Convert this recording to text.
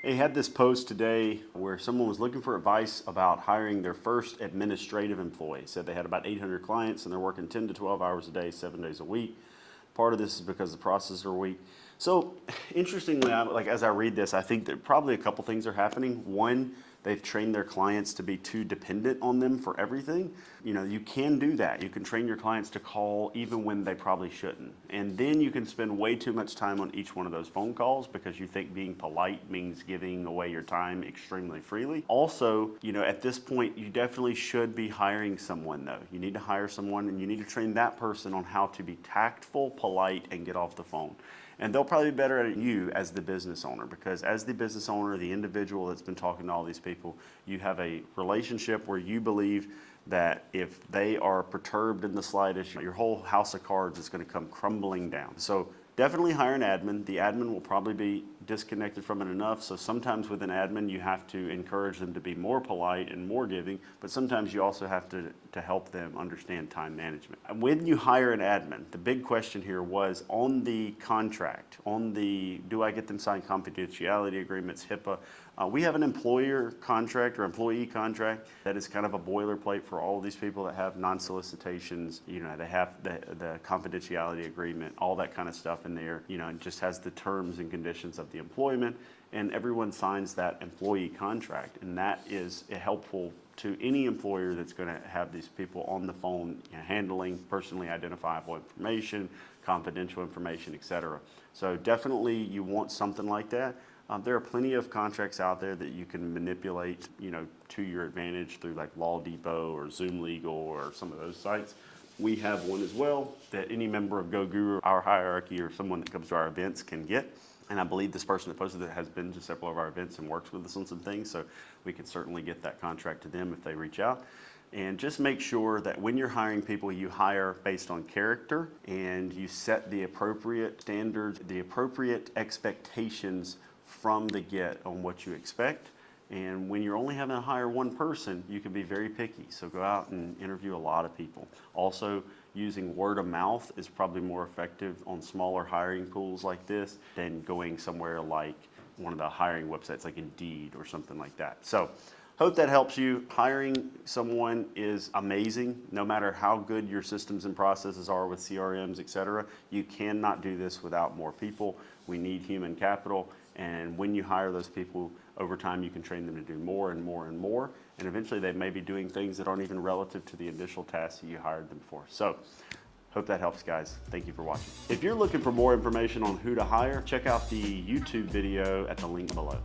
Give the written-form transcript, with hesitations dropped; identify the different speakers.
Speaker 1: They had this post today where someone was looking for advice about hiring their first administrative employee. Said they had about 800 clients and they're working 10 to 12 hours a day, 7 days a week. Part of this is because the processes are weak. So interestingly, as I read this, I think that probably a couple things are happening. One, they've trained their clients to be too dependent on them for everything. You know, you can do that. You can train your clients to call even when they probably shouldn't. And then you can spend way too much time on each one of those phone calls because you think being polite means giving away your time extremely freely. Also, you know, at this point, you definitely should be hiring someone though. You need to hire someone and you need to train that person on how to be tactful, polite, and get off the phone. And they'll probably be better at you as the business owner, because as the business owner, the individual that's been talking to all these people, you have a relationship where you believe that if they are perturbed in the slightest, your whole house of cards is going to come crumbling down. So definitely hire an admin. The admin will probably be disconnected from it enough. So sometimes with an admin, you have to encourage them to be more polite and more giving, but sometimes you also have to help them understand time management. When you hire an admin, the big question here was on the contract, do I get them signed confidentiality agreements, HIPAA? We have an employer contract or employee contract that is kind of a boilerplate for all of these people that have non-solicitations. You know, they have the confidentiality agreement, all that kind of stuff in there. You know, it just has the terms and conditions of the employment, and everyone signs that employee contract, and that is helpful to any employer that's going to have these people on the phone, you know, handling personally identifiable information, confidential information, etc. So definitely you want something like that. There are plenty of contracts out there that you can manipulate, you know, to your advantage through like Law Depot or Zoom Legal or some of those sites. We have one as well that any member of Go Guru, our hierarchy, or someone that comes to our events can get. And I believe this person that posted it has been to several of our events and works with us on some things, so we can certainly get that contract to them if they reach out. And just make sure that when you're hiring people, you hire based on character and you set the appropriate standards, the appropriate expectations from the get on what you expect. And when you're only having to hire one person, you can be very picky. So go out and interview a lot of people. Also, using word of mouth is probably more effective on smaller hiring pools like this than going somewhere like one of the hiring websites like Indeed or something like that. So hope that helps you. Hiring someone is amazing. No matter how good your systems and processes are with CRMs, etc., you cannot do this without more people. We need human capital. And when you hire those people, over time you can train them to do more and more and more. And eventually they may be doing things that aren't even relative to the initial tasks that you hired them for. So hope that helps, guys. Thank you for watching. If you're looking for more information on who to hire, check out the YouTube video at the link below.